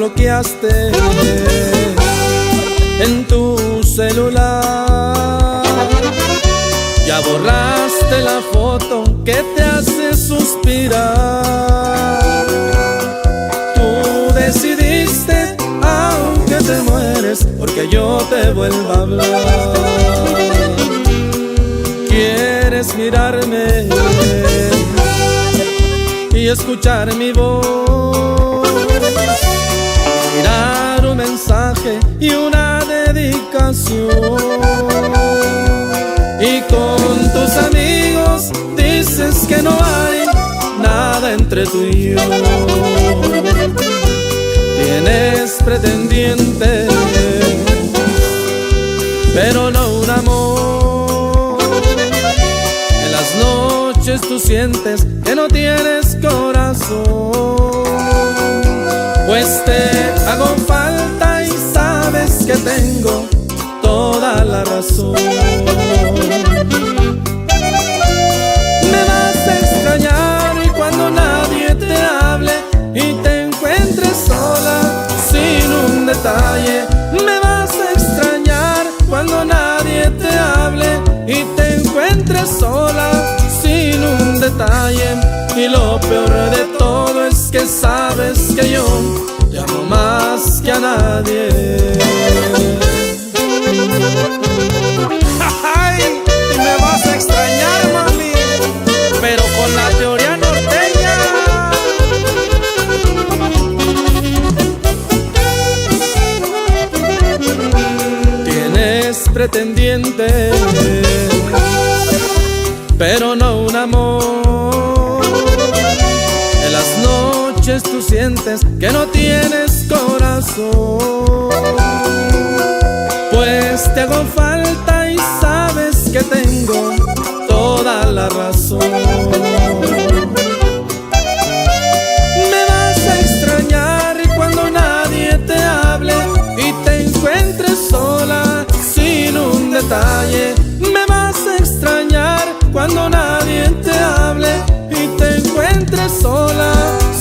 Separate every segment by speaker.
Speaker 1: bloqueaste en tu celular. Ya borraste la foto que te hace suspirar. Tú decidiste, aunque te mueres, porque yo te vuelva a hablar. Quieres mirarme y escuchar mi voz, mirar un mensaje y una dedicación. Y con tus amigos dices que no hay nada entre tú y yo. Tienes pretendiente, pero no un amor. En las noches tú sientes que no tienes corazón, pues te hago falta y sabes que tengo toda la razón. Me vas a extrañar cuando nadie te hable y te encuentres sola sin un detalle. Me vas a extrañar cuando nadie te hable y te encuentres sola sin un detalle. Y lo peor de todo es que sabes que yo te amo más que a nadie.
Speaker 2: Ay, y me vas a extrañar, mami, pero con la teoría norteña.
Speaker 1: Tienes pretendiente, pero no un amor. En las noches tú sientes que no tienes corazón, pues te hago falta y sabes que tengo toda la razón. Me vas a extrañar cuando nadie te hable y te encuentres sola sin un detalle. Me vas a extrañar cuando nadie te hable y te encuentres sola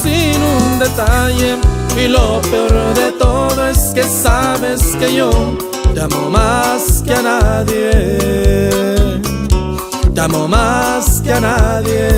Speaker 1: sin un detalle. Y lo peor de todo es que sabes que yo te amo más que a nadie. Te amo más que a nadie.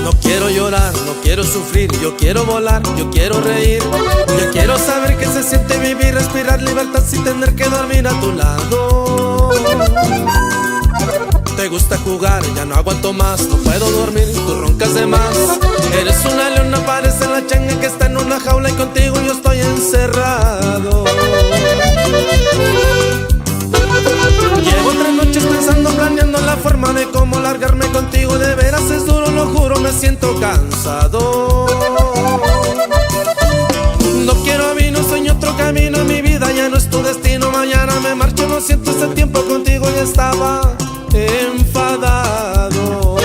Speaker 1: No quiero llorar, no quiero sufrir, yo quiero volar, yo quiero reír. Yo quiero saber qué se siente vivir, respirar libertad sin tener que dormir a tu lado. Te gusta jugar, ya no aguanto más, no puedo dormir, tú roncas de más. Eres una leona, parece la changa que está en una jaula y contigo yo estoy encerrado. Llevo 3 noches pensando, planeando la forma de cómo largarme contigo. De veras es duro, lo juro, me siento cansado. No quiero vino, sueño otro camino, mi vida ya no es tu destino. Mañana me marcho, no siento ese tiempo contigo, ya estaba enfadado.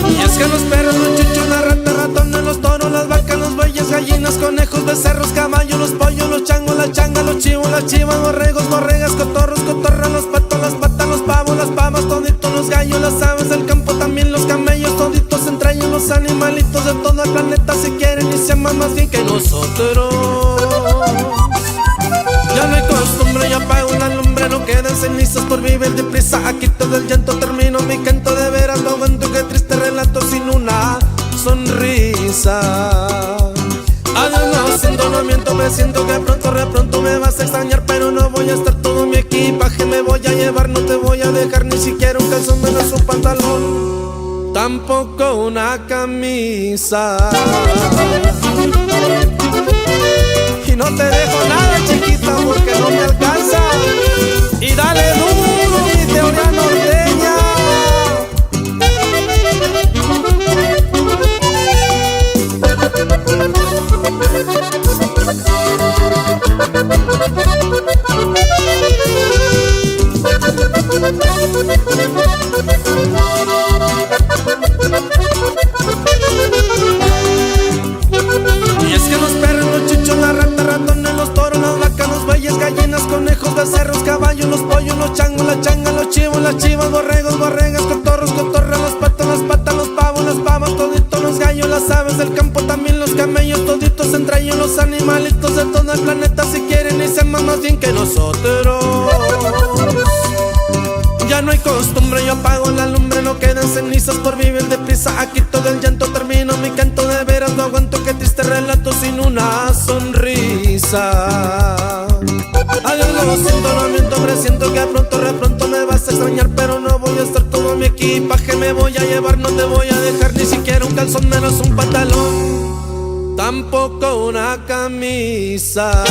Speaker 1: Y es que los perros, los chuchos, la rata, ratones, los toros, las vacas, los bueyes, gallinas, conejos, becerros, caballos, los pollos, los changos, la changa, los chivos, las chivas, borregos, borregas, cotorros, cotorras, los patos, las patas, los pavos, las pavas, toditos los gallos, las aves del campo, también los camellos, toditos entre ellos los animalitos de todo el planeta se quieren y se aman más bien que nosotros. Ya no hay costumbre, ya apago una lumbre, no quedan cenizas por vivir deprisa. Aquí todo el llanto termino, mi canto de veras lo aguanto, qué triste relato sin una sonrisa. Adiós, no siento, no miento, me siento que pronto me vas a extrañar, pero no voy a estar, todo mi equipaje me voy a llevar, no te voy a dejar ni siquiera un calzón menos un pantalón, tampoco una camisa.
Speaker 2: No te dejo nada, chiquita, porque no me alcanza. Y dale duro, mi teoría norteña.
Speaker 1: Y es que los perros, los chuchos, la rata, ratones, los toros, las vacas, los bueyes, gallinas, conejos, becerros, caballos, los pollos, los changos, la changa, los chivos, las chivas, borregos, borregas, cotorros, cotorras, las patas, los pavos, las pavas, toditos los gallos, las aves del campo, también los camellos, toditos entre ellos los animalitos de todo el planeta. Si quieren y se aman más bien que nosotros. Ya no hay costumbre, yo apago la lumbre, no quedan cenizas por vivir deprisa. Aquí todo el llanto termino, mi canto de veras no aguanto, que triste relato sin una sonrisa. Adiós, lo siento, no miento, presiento que pronto me vas a extrañar, pero no voy a estar todo mi equipaje, me voy a llevar, no te voy a dejar ni siquiera un calzón, menos un pantalón, tampoco una camisa.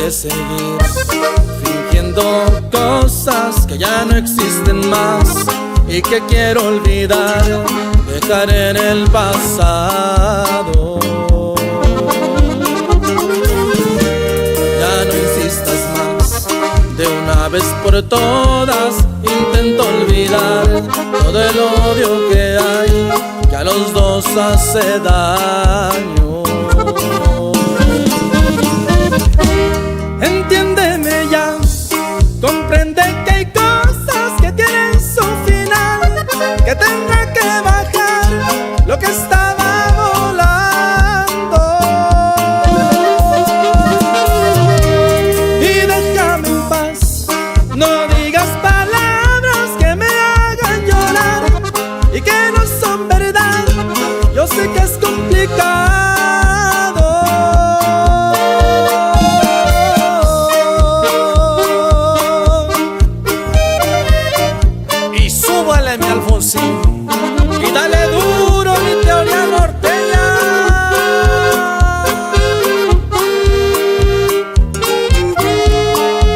Speaker 1: Seguir fingiendo cosas que ya no existen más y que quiero olvidar, dejar en el pasado. Ya no insistas más, de una vez por todas intento olvidar todo el odio que hay, que a los dos hace daño. Entiéndeme ya, comprende que hay cosas que tienen su final, que tendrá que bajar lo que estaba volando. Y déjame en paz, no digas palabras que me hagan llorar y que no son verdad, yo sé que es complicado. Y dale duro, mi teoría norteña.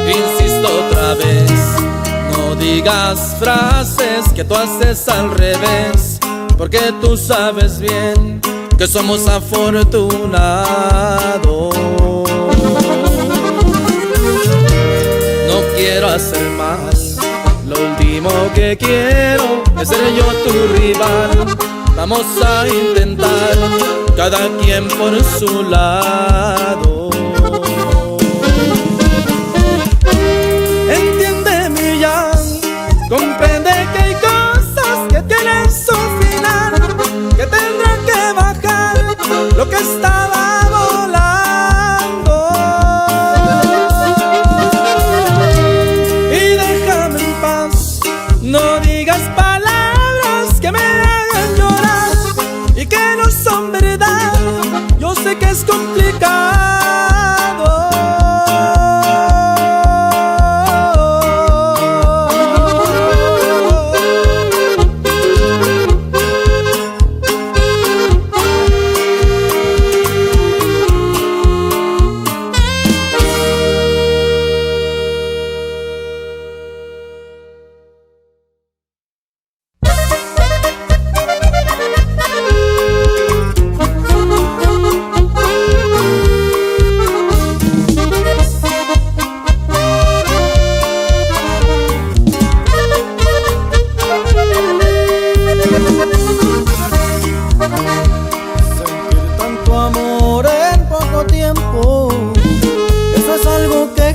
Speaker 1: Insisto otra vez, no digas frases que tú haces al revés, porque tú sabes bien que somos afortunados. No quiero hacer mal, lo último que quiero es ser yo tu rival. Vamos a intentar, cada quien por su lado. Entiéndeme ya, comprende que hay cosas que tienen su final, que tendrán que bajar lo que estaba volando. Y déjame en paz, no digas palabras que me hagan llorar y que no son verdad, yo sé que es complicado.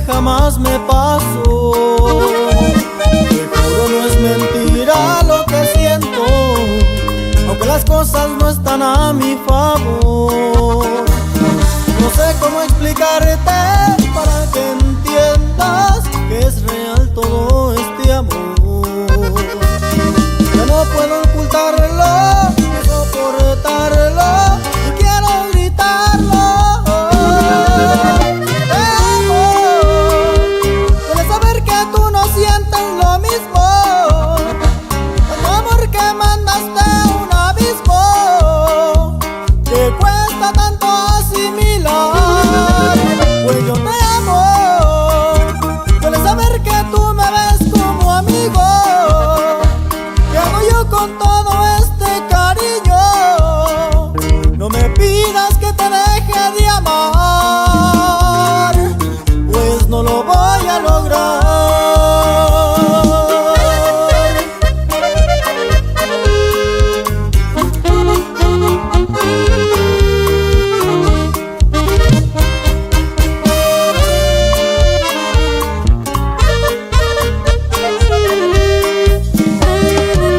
Speaker 3: jamás me pasó. Te juro no es mentira lo que siento, aunque las cosas no están a mi favor. No sé cómo explicarte para que entiendas que es real todo este amor. Ya no puedo ocultarlo, ni soportarlo, y quiero gritarlo. Te amo. Puedes saber que tú no sientes lo mismo. Tanto amor que mandaste a un abismo, que cuesta tanto asimilar. Pues yo te amo. Puedes saber que tú me ves como amigo. ¿Qué hago yo con todo este cariño? No me pidas que te deje de amar, pues no lo voy a lograr.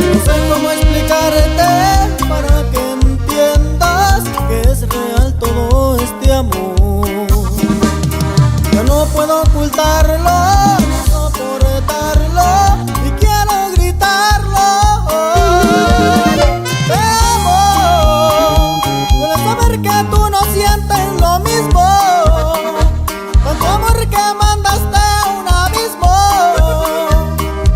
Speaker 3: No sé cómo explicarte para que entiendas que es real todo este amor. Ya no puedo ocultarlo, ni soportarlo, y quiero gritarlo. Te amo. Puedes saber que tú no sientes lo mismo. Tanto amor que mandaste a un abismo,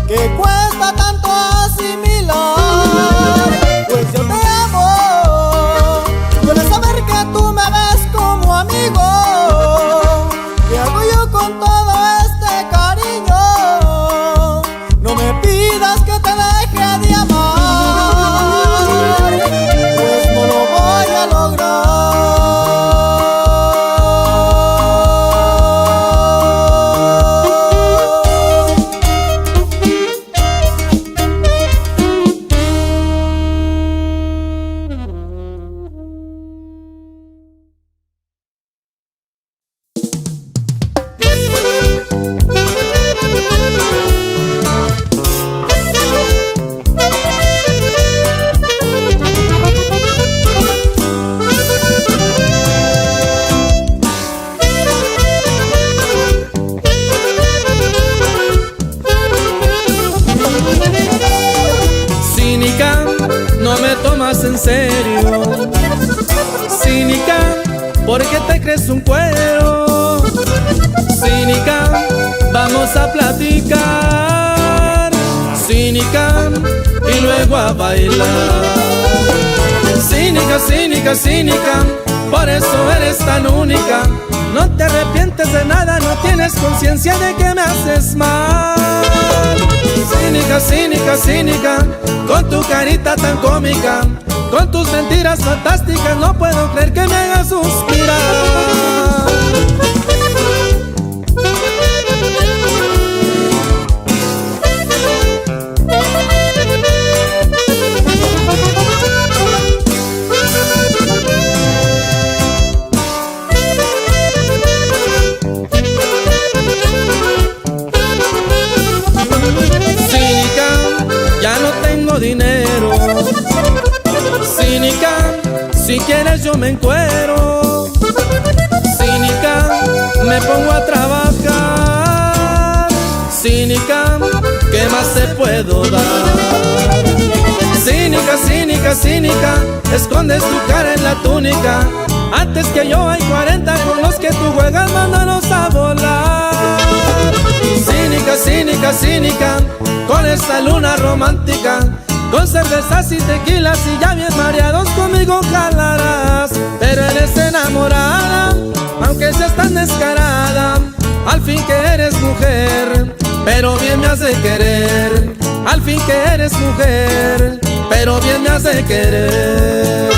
Speaker 3: que cuesta tanto asimilar. Pues yo te amo. Puedes saber que tú me ves como amigo. ¿Qué hago yo con todo este cariño? No me pidas que te deje de amar, pues no lo voy a lograr.
Speaker 1: Cínica, no me tomas en serio. Cínica, porque te crees un cuero. Cínica, vamos a platicar. Cínica, y luego a bailar. Cínica, cínica, cínica, por eso eres tan única. No te arrepientes de nada, no tienes conciencia de que me haces mal. Cínica, cínica, cínica, con tu carita tan cómica, con tus mentiras fantásticas, no puedo creer que me hagas suspirar. Cínica, ya no tengo dinero. Cínica, si quieres yo me encuero. Cínica, me pongo a trabajar. Cínica, ¿qué más te puedo dar? Cínica, cínica, cínica, escondes tu cara en la túnica. Antes que yo hay 40 con los que tú juegas, mándalos a volar. Cínica, cínica, cínica, con esta luna romántica, con cervezas y tequilas y ya bien mareados conmigo jalarás. Pero eres enamorada, aunque seas tan descarada, al fin que eres mujer, pero bien me has de querer. Al fin que eres mujer, pero bien me has de querer.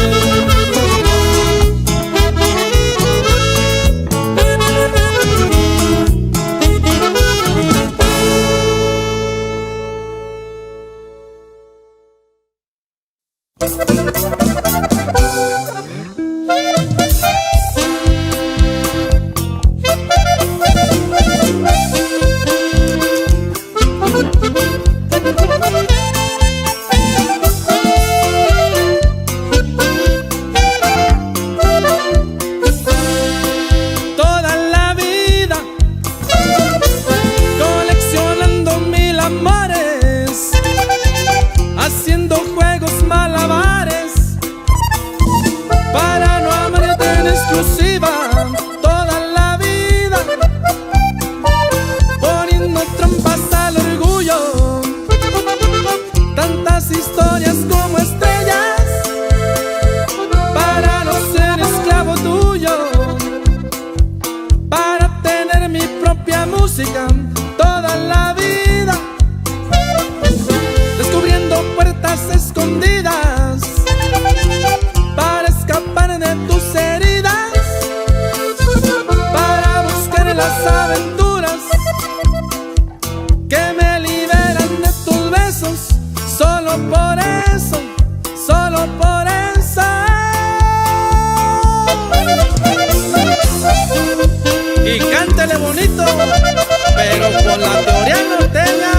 Speaker 2: bonito, pero con la teoría norteña.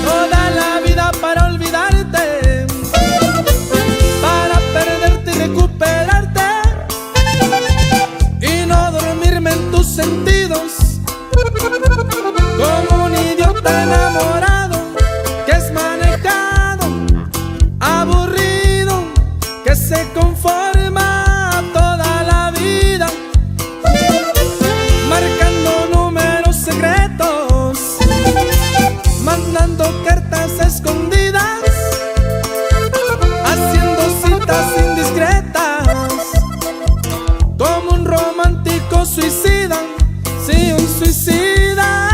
Speaker 1: Toda la vida para olvidarte, para perderte y recuperarte, y no dormirme en tus sentidos, como un idiota enamorado que es manejado, aburrido, que se conforma toda la vida, marcando números secretos, mandando cartas escondidas, haciendo citas indiscretas, como un romántico suicida, sí, un suicida.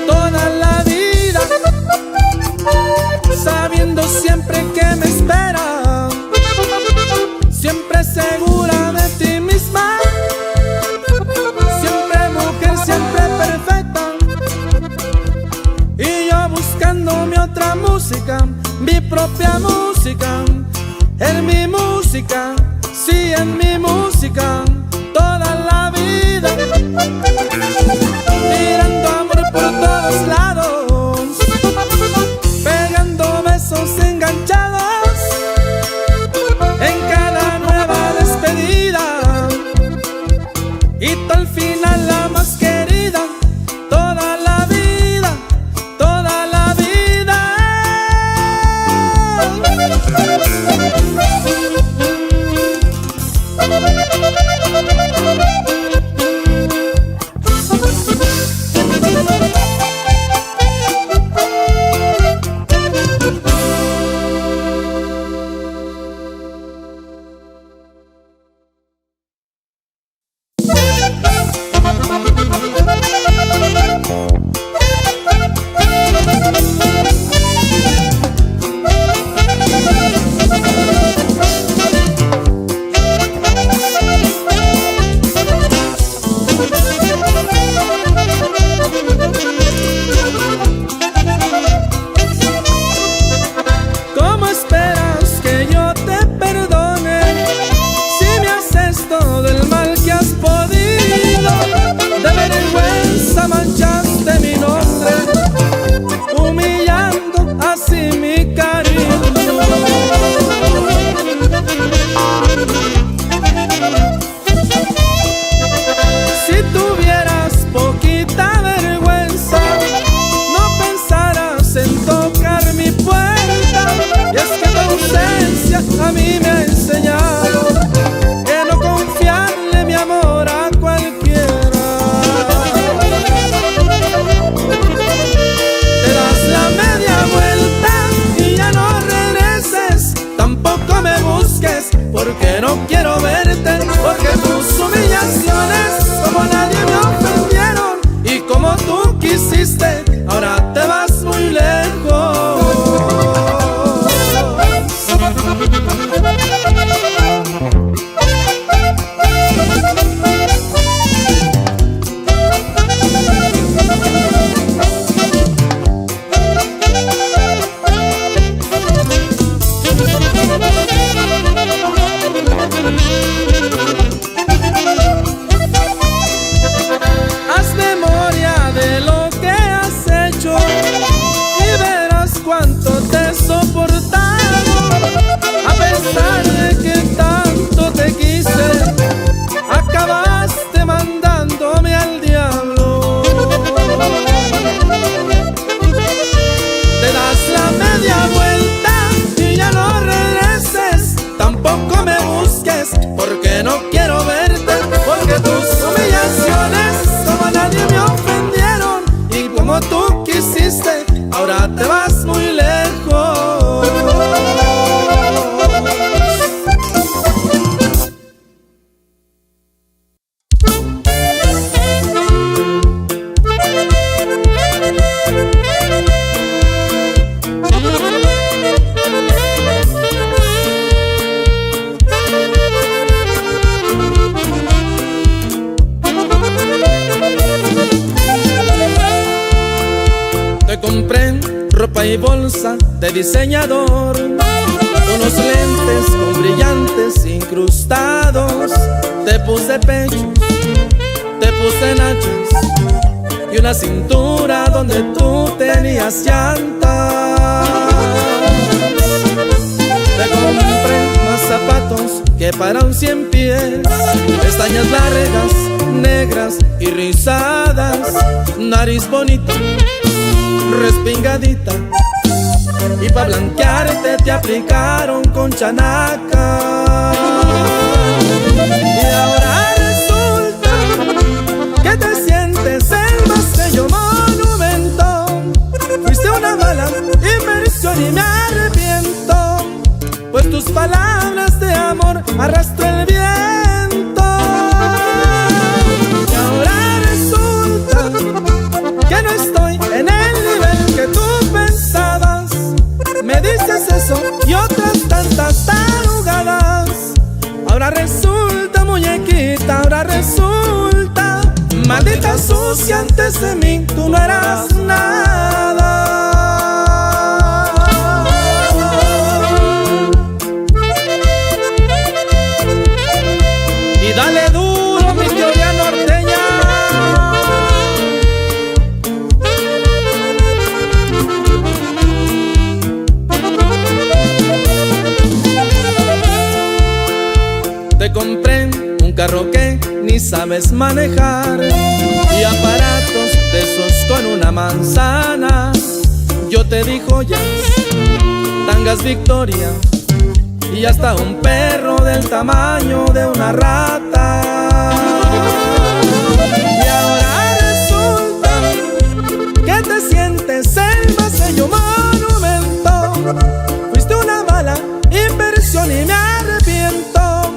Speaker 1: Toda la vida, sabiendo siempre que me espera, siempre segura de ti misma, siempre mujer, siempre perfecta, y yo buscando mi otra música, mi propia música, en mi música, sí, en mi música, toda la vida, tirando amor por todos lados, pegando besos enganchados en cada nueva despedida, y tú al final la más querida, toda la vida, toda la vida. ¿Cómo esperas que yo te perdone si me haces todo el mal que has podido? De vergüenza manchaste mi nombre, humillando así mi cariño. Si tuvieras poquita vergüenza, no pensarás en tocar mi puerta. Y es que tu ausencia a mí me ha enseñado que no confiarle mi amor a cualquiera. Te das la media vuelta y ya no regreses, tampoco me busques porque no quiero verte, porque tus humillaciones como nadie me ofendieron, y como tú quisiste, ahora te vas muy lejos. Haz memoria de lo que has hecho y verás cuánto te he soportado. A pesar de que tanto te quise, acabaste mandándome al diablo. Te das la media vuelta y ya no regreses, tampoco me busques porque no quiero verte, porque tus humillaciones como nadie me ofendieron, y como tú quisiste, ahora te vas muy lejos. Me compré ropa y bolsa de diseñador, unos lentes con brillantes incrustados. Te puse pechos, te puse nachos y una cintura donde tú tenías llantas. Te compré más zapatos que para un 100 pies, pestañas largas, negras y rizadas, nariz bonita, respingadita, y pa' blanquearte te aplicaron con chanaca. Y ahora resulta que te sientes el más bello monumento. Fuiste una mala inversión y me arrepiento, pues tus palabras de amor arrastró el viento. Y ahora resulta que no estoy en el nivel que tú pensabas. Me dices eso y otras tantas tarugadas. Ahora resulta, muñequita, ahora resulta, maldita sucia, antes de mí tú no eras nada. Y dale duro, mi teoría norteña. Te compré un carro que ni sabes manejar y aparatos de esos con una manzana. Yo te di joyas, tangas Victoria y hasta un perro del tamaño de una rata. Y ahora resulta que te sientes el más bello monumento. Fuiste una mala inversión y me arrepiento,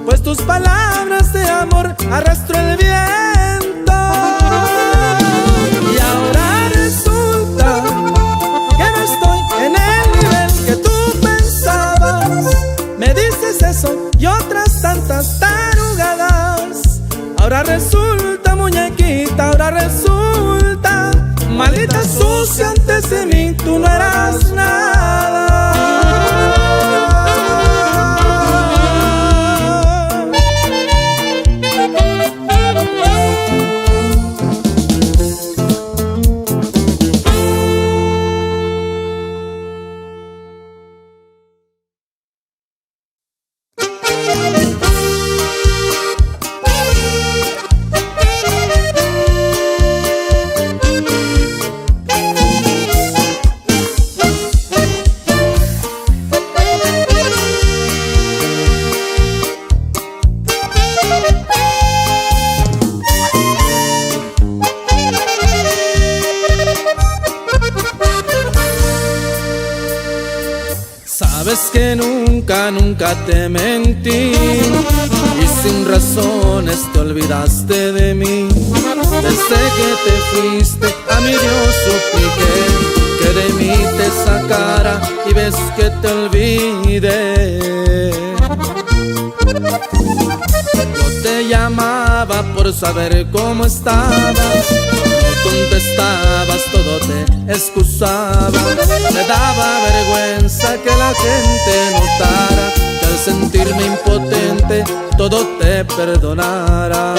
Speaker 1: pues tus palabras de amor arrastró el viento. Y ahora resulta que no estoy en el nivel que tú pensabas. Me dices eso y otras tantas tarugadas. Ahora resulta, muñequita, ahora resulta, maldita sucia, antes de mí tú no eras nada. Sabes que nunca te mentí y sin razones te olvidaste de mí. Desde que te fuiste a mi Dios supliqué que de mí te sacara y ves que te olvidé. Yo te llamaba por saber cómo estabas, no contestabas, todo te excusaba. Me daba vergüenza que la gente notara que al sentirme impotente todo te perdonara.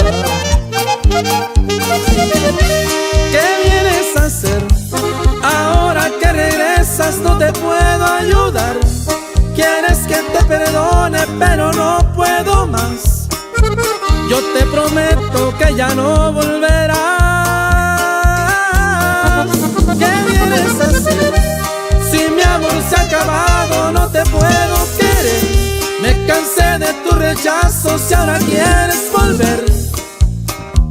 Speaker 1: ¿Qué vienes a hacer? Ahora que regresas no te puedo ayudar. Quieres que te perdone pero no puedo más. Yo te prometo que ya no volverás. ¿Qué vienes a hacer? Si mi amor se ha acabado no te puedo querer. Me cansé de tus rechazos y ahora quieres volver.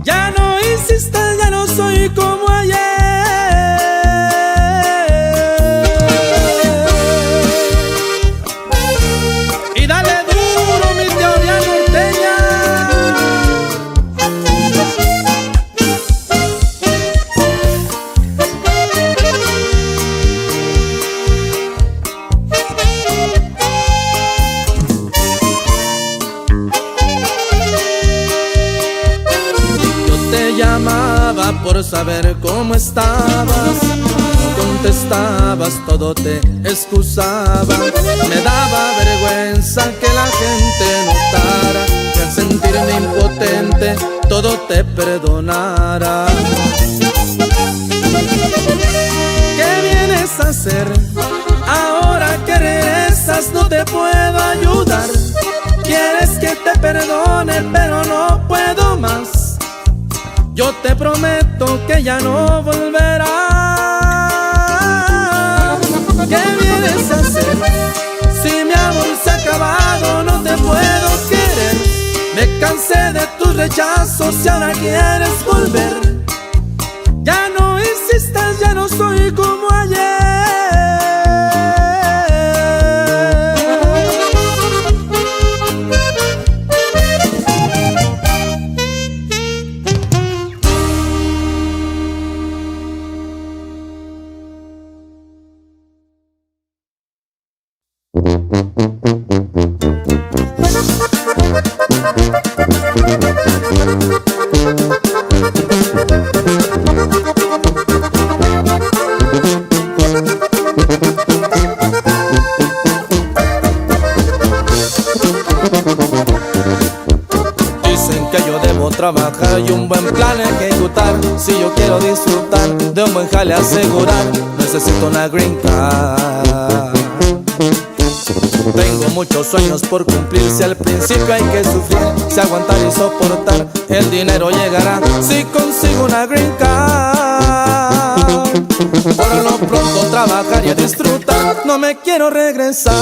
Speaker 1: Ya no insistas, ya no soy como ayer. Y dale duro, mi teoría norteña. Llamaba por saber cómo estabas, no estabas todo te excusaba. Me daba vergüenza que la gente notara que al sentirme impotente todo te perdonara. ¿Qué vienes a hacer? Ahora que regresas no te puedo ayudar. Quieres que te perdone pero no puedo más. Yo te prometo que ya no volverá. ¿Qué vienes a hacer? Si mi amor se ha acabado no te puedo querer. Me cansé de tus rechazos y ahora quieres volver. Ya no insistas, ya no soy como ayer. Dicen que yo debo trabajar y un buen plan ejecutar. Si yo quiero disfrutar de un buen jale asegurar, necesito una green card. Tengo muchos sueños por cumplir. Si al principio hay que sufrir, si aguantar y soportar, el dinero llegará si consigo una green card. Por lo pronto trabajar y a disfrutar, no me quiero regresar.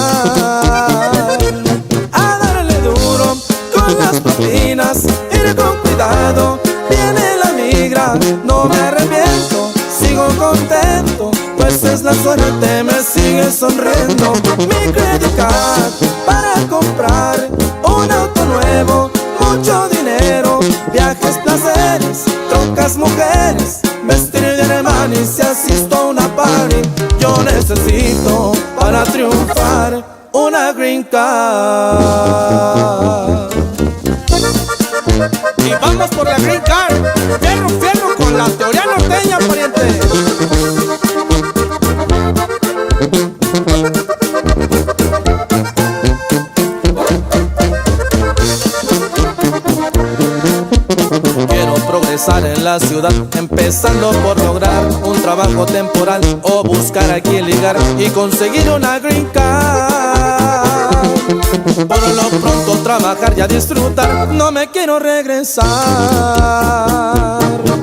Speaker 1: A darle duro con las propinas, ir con cuidado, viene la migra. No me arrepiento, sigo contento, pues es la suerte, me sigue sonriendo. Mi credit card para comprar un auto nuevo, mucho dinero, viajes, placeres, trocas, mujeres, vestir de alemán y si asisto a una party. Yo necesito para triunfar una green card. Y vamos por la green card, fierro, fierro con la teoría norteña, pariente. Quiero progresar en la ciudad, empezando por lograr un trabajo temporal o buscar a quien ligar y conseguir una green card. Por lo pronto trabajar y a disfrutar, no me quiero regresar.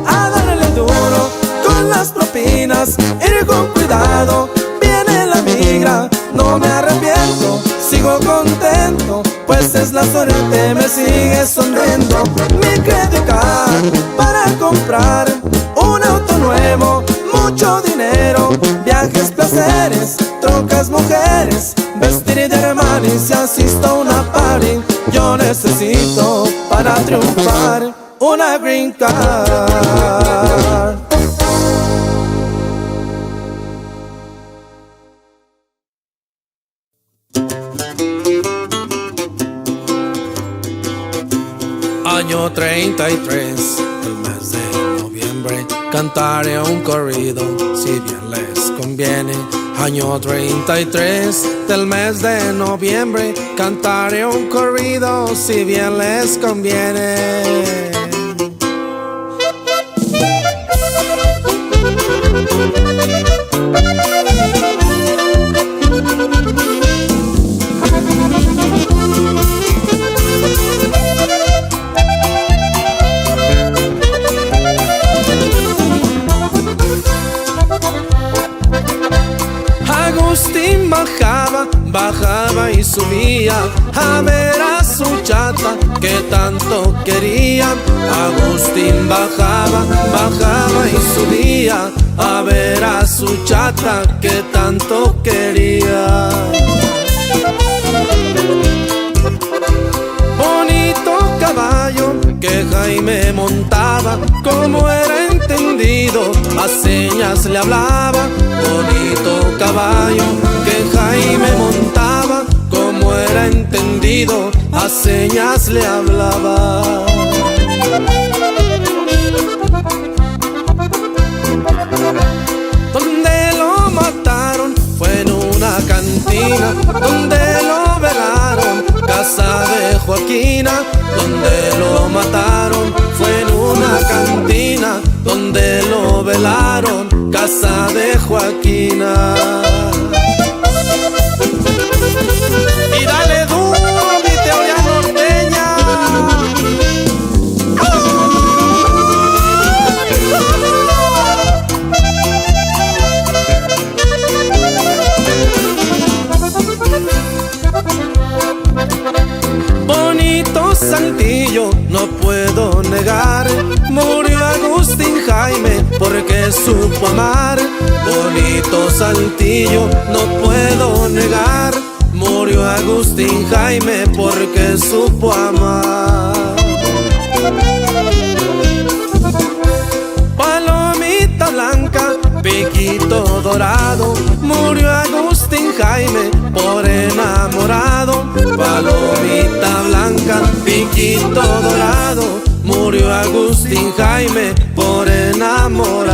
Speaker 1: A darle duro con las propinas, ir con cuidado, viene la migra. No me arrepiento, sigo contento, pues es la suerte, me sigue sonriendo. Mi credit card para comprar un auto nuevo, mucho dinero, viajes, placeres, trocas, mujeres, vestir de hermano y si asisto a una party. Yo necesito para triunfar una green card. Año 33, el mes de noviembre, cantaré un corrido, si bien les conviene. Año 33, del mes de noviembre, cantaré un corrido, si bien les conviene. Agustín bajaba y subía a ver a su chata que tanto quería. Agustín bajaba y subía a ver a su chata que tanto quería. Bonito caballo que Jaime montaba, como era entendido, a señas le hablaba. Bonito caballo que Jaime montaba, como era entendido, a señas le hablaba. Donde lo cantina donde lo velaron, casa de Joaquina donde lo mataron. Fue en una cantina donde lo velaron, casa de Joaquina. Y dale duro, mi teoría norteña. Bonito Saltillo, no puedo negar, murió Agustín Jaime porque supo amar. Bonito Saltillo, no puedo negar, murió Agustín Jaime porque supo amar. Palomita blanca, piquito dorado, murió Agustín Jaime por enamorado. Palomita blanca, piquito dorado, murió Agustín Jaime por enamorado.